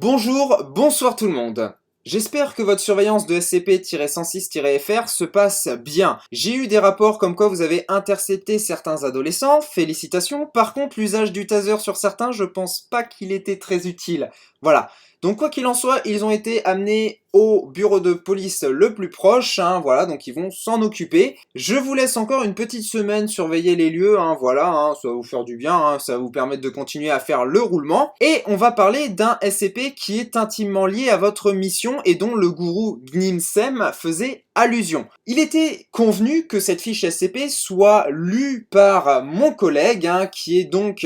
Bonjour, bonsoir tout le monde. J'espère que votre surveillance de SCP-106-FR se passe bien. J'ai eu des rapports comme quoi vous avez intercepté certains adolescents, félicitations. Par contre, l'usage du taser sur certains, je pense pas qu'il était très utile. Voilà. Donc quoi qu'il en soit, ils ont été amenés au bureau de police le plus proche, voilà, donc ils vont s'en occuper. Je vous laisse encore une petite semaine surveiller les lieux, voilà, ça va vous faire du bien, ça va vous permettre de continuer à faire le roulement. Et on va parler d'un SCP qui est intimement lié à votre mission et dont le gourou Gnimsem faisait allusion. Il était convenu que cette fiche SCP soit lue par mon collègue, qui est donc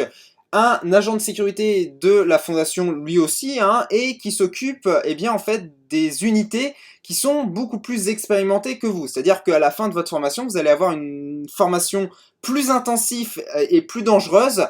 un agent de sécurité de la fondation lui aussi, et qui s'occupe, en fait, des unités qui sont beaucoup plus expérimentées que vous. C'est-à-dire qu'à la fin de votre formation, vous allez avoir une formation plus intensive et plus dangereuse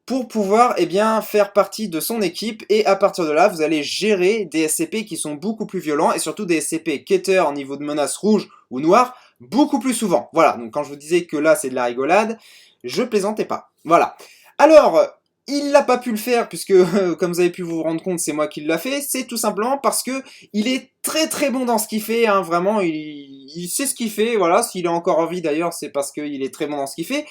pour pouvoir, faire partie de son équipe, et à partir de là, vous allez gérer des SCP qui sont beaucoup plus violents, et surtout des SCP quêteurs au niveau de menaces rouges ou noires, beaucoup plus souvent. Voilà, donc quand je vous disais que là, c'est de la rigolade, je plaisantais pas. Voilà. Alors, il n'a pas pu le faire puisque, comme vous avez pu vous rendre compte, c'est moi qui l'a fait. C'est tout simplement parce que il est très très bon dans ce qu'il fait. Vraiment, il sait ce qu'il fait. Voilà, s'il est encore en vie d'ailleurs, c'est parce qu'il est très bon dans ce qu'il fait.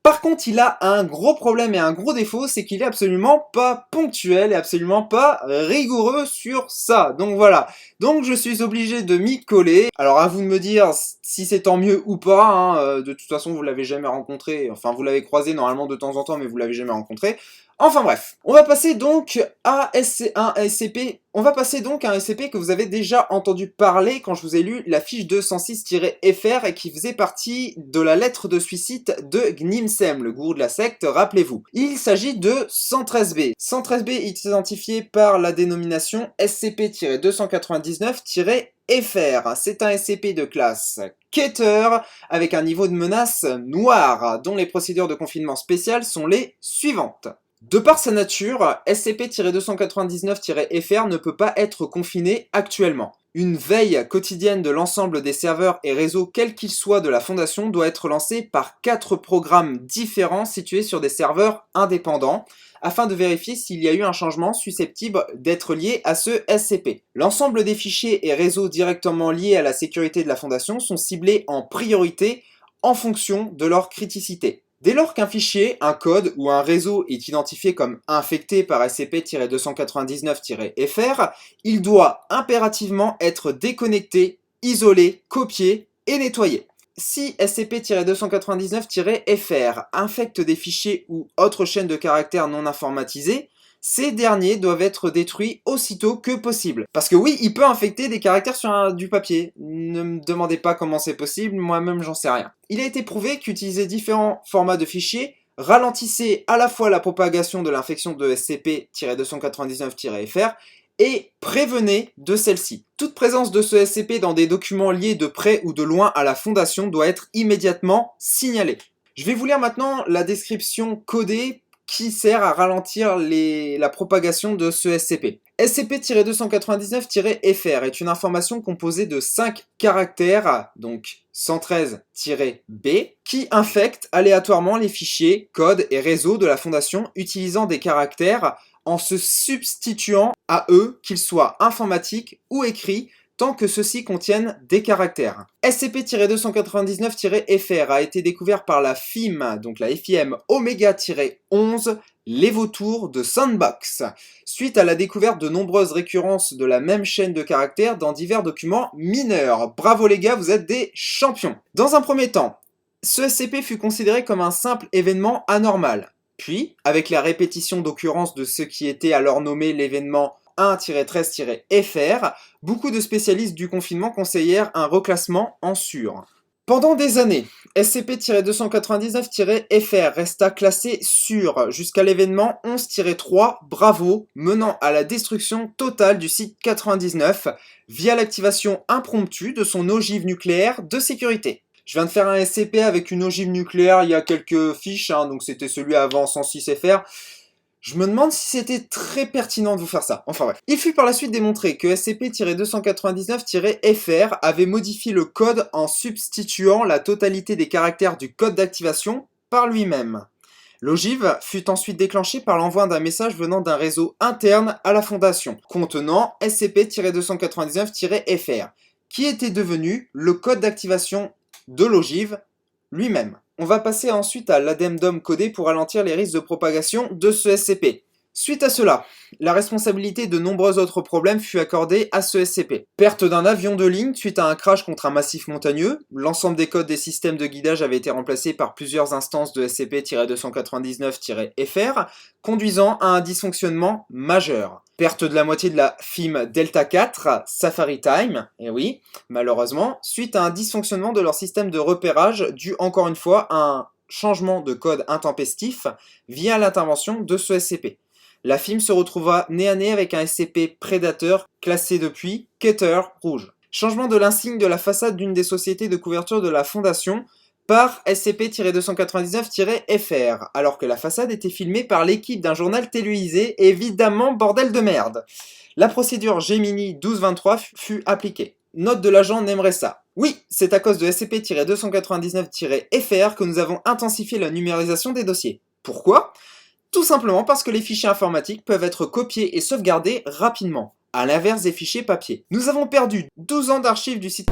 Par contre, il a un gros problème et un gros défaut, c'est qu'il est absolument pas ponctuel et absolument pas rigoureux sur ça. Donc voilà. Donc je suis obligé de m'y coller. Alors à vous de me dire si c'est tant mieux ou pas. De toute façon, vous l'avez jamais rencontré. Enfin, vous l'avez croisé normalement de temps en temps, mais vous l'avez jamais rencontré. Enfin bref, on va passer donc à un SCP. On va passer donc à un SCP que vous avez déjà entendu parler quand je vous ai lu la fiche 206-FR et qui faisait partie de la lettre de suicide de Gnimsem, le gourou de la secte, rappelez-vous. Il s'agit de 113B. 113B est identifié par la dénomination SCP-299-FR. C'est un SCP de classe quêteur avec un niveau de menace noire, dont les procédures de confinement spéciales sont les suivantes. De par sa nature, SCP-299-FR ne peut pas être confiné actuellement. Une veille quotidienne de l'ensemble des serveurs et réseaux quels qu'ils soient de la Fondation doit être lancée par 4 programmes différents situés sur des serveurs indépendants, afin de vérifier s'il y a eu un changement susceptible d'être lié à ce SCP. L'ensemble des fichiers et réseaux directement liés à la sécurité de la Fondation sont ciblés en priorité en fonction de leur criticité. Dès lors qu'un fichier, un code ou un réseau est identifié comme infecté par SCP-299-FR, il doit impérativement être déconnecté, isolé, copié et nettoyé. Si SCP-299-FR infecte des fichiers ou autres chaînes de caractères non informatisées, ces derniers doivent être détruits aussitôt que possible. Parce que oui, il peut infecter des caractères sur du papier. Ne me demandez pas comment c'est possible, moi-même j'en sais rien. Il a été prouvé qu'utiliser différents formats de fichiers ralentissait à la fois la propagation de l'infection de SCP-299-FR et prévenait de celle-ci. Toute présence de ce SCP dans des documents liés de près ou de loin à la Fondation doit être immédiatement signalée. Je vais vous lire maintenant la description codée qui sert à ralentir la propagation de ce SCP. SCP-299-FR est une information composée de 5 caractères, donc 113-B, qui infecte aléatoirement les fichiers, codes et réseaux de la Fondation utilisant des caractères en se substituant à eux, qu'ils soient informatiques ou écrits, tant que ceux-ci contiennent des caractères. SCP-299-FR a été découvert par la FIM, donc la FIM Oméga-11, les vautours de Sandbox, suite à la découverte de nombreuses récurrences de la même chaîne de caractères dans divers documents mineurs. Bravo les gars, vous êtes des champions. Dans un premier temps, ce SCP fut considéré comme un simple événement anormal. Puis, avec la répétition d'occurrences de ce qui était alors nommé l'événement 1-13-FR, beaucoup de spécialistes du confinement conseillèrent un reclassement en sûr. Pendant des années, SCP-299-FR resta classé sûr jusqu'à l'événement 11-3 Bravo, menant à la destruction totale du site 99 via l'activation impromptue de son ogive nucléaire de sécurité. Je viens de faire un SCP avec une ogive nucléaire, il y a quelques fiches, donc c'était celui avant 106-FR. Je me demande si c'était très pertinent de vous faire ça. Enfin bref. Il fut par la suite démontré que SCP-299-FR avait modifié le code en substituant la totalité des caractères du code d'activation par lui-même. L'ogive fut ensuite déclenchée par l'envoi d'un message venant d'un réseau interne à la fondation, contenant SCP-299-FR, qui était devenu le code d'activation de l'ogive lui-même. On va passer ensuite à l'addendum codé pour ralentir les risques de propagation de ce SCP. Suite à cela, la responsabilité de nombreux autres problèmes fut accordée à ce SCP. Perte d'un avion de ligne suite à un crash contre un massif montagneux, l'ensemble des codes des systèmes de guidage avait été remplacé par plusieurs instances de SCP-299-FR, conduisant à un dysfonctionnement majeur. Perte de la moitié de la FIM Delta 4, Safari Time, et oui, malheureusement, suite à un dysfonctionnement de leur système de repérage dû encore une fois à un changement de code intempestif via l'intervention de ce SCP. La FIM se retrouva nez à nez avec un SCP prédateur classé depuis Keter rouge. Changement de l'insigne de la façade d'une des sociétés de couverture de la Fondation par SCP-299-FR, alors que la façade était filmée par l'équipe d'un journal télévisé, évidemment bordel de merde. La procédure Gemini 1223 fut appliquée. Note de l'agent Nemresa. Oui, c'est à cause de SCP-299-FR que nous avons intensifié la numérisation des dossiers. Pourquoi ? Tout simplement parce que les fichiers informatiques peuvent être copiés et sauvegardés rapidement, à l'inverse des fichiers papier. Nous avons perdu 12 ans d'archives du site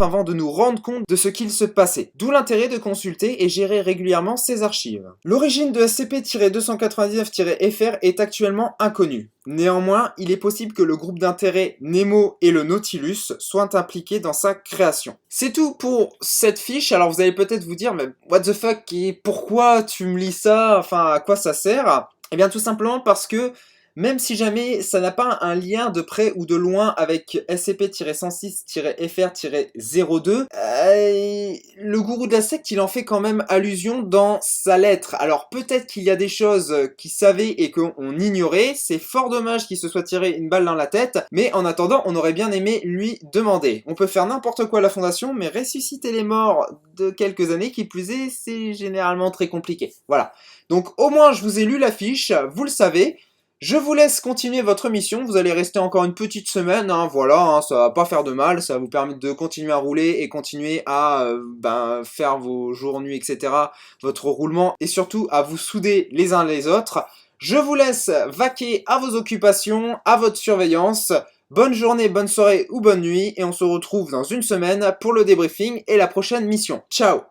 avant de nous rendre compte de ce qu'il se passait, d'où l'intérêt de consulter et gérer régulièrement ces archives. L'origine de SCP-299-FR est actuellement inconnue. Néanmoins, il est possible que le groupe d'intérêt Nemo et le Nautilus soient impliqués dans sa création. C'est tout pour cette fiche. Alors vous allez peut-être vous dire, mais what the fuck, et pourquoi tu me lis ça? Enfin, à quoi ça sert? Eh bien tout simplement parce que même si jamais ça n'a pas un lien de près ou de loin avec SCP-106-FR-02, le gourou de la secte, il en fait quand même allusion dans sa lettre. Alors peut-être qu'il y a des choses qu'il savait et qu'on ignorait, c'est fort dommage qu'il se soit tiré une balle dans la tête, mais en attendant, on aurait bien aimé lui demander. On peut faire n'importe quoi à la Fondation, mais ressusciter les morts de quelques années, qui plus est, c'est généralement très compliqué. Voilà. Donc au moins, je vous ai lu la fiche, vous le savez. Je vous laisse continuer votre mission, vous allez rester encore une petite semaine, hein, voilà, hein, ça va pas faire de mal, ça va vous permettre de continuer à rouler et continuer à faire vos jours, nuits, etc., votre roulement, et surtout à vous souder les uns les autres. Je vous laisse vaquer à vos occupations, à votre surveillance. Bonne journée, bonne soirée ou bonne nuit, et on se retrouve dans une semaine pour le débriefing et la prochaine mission. Ciao!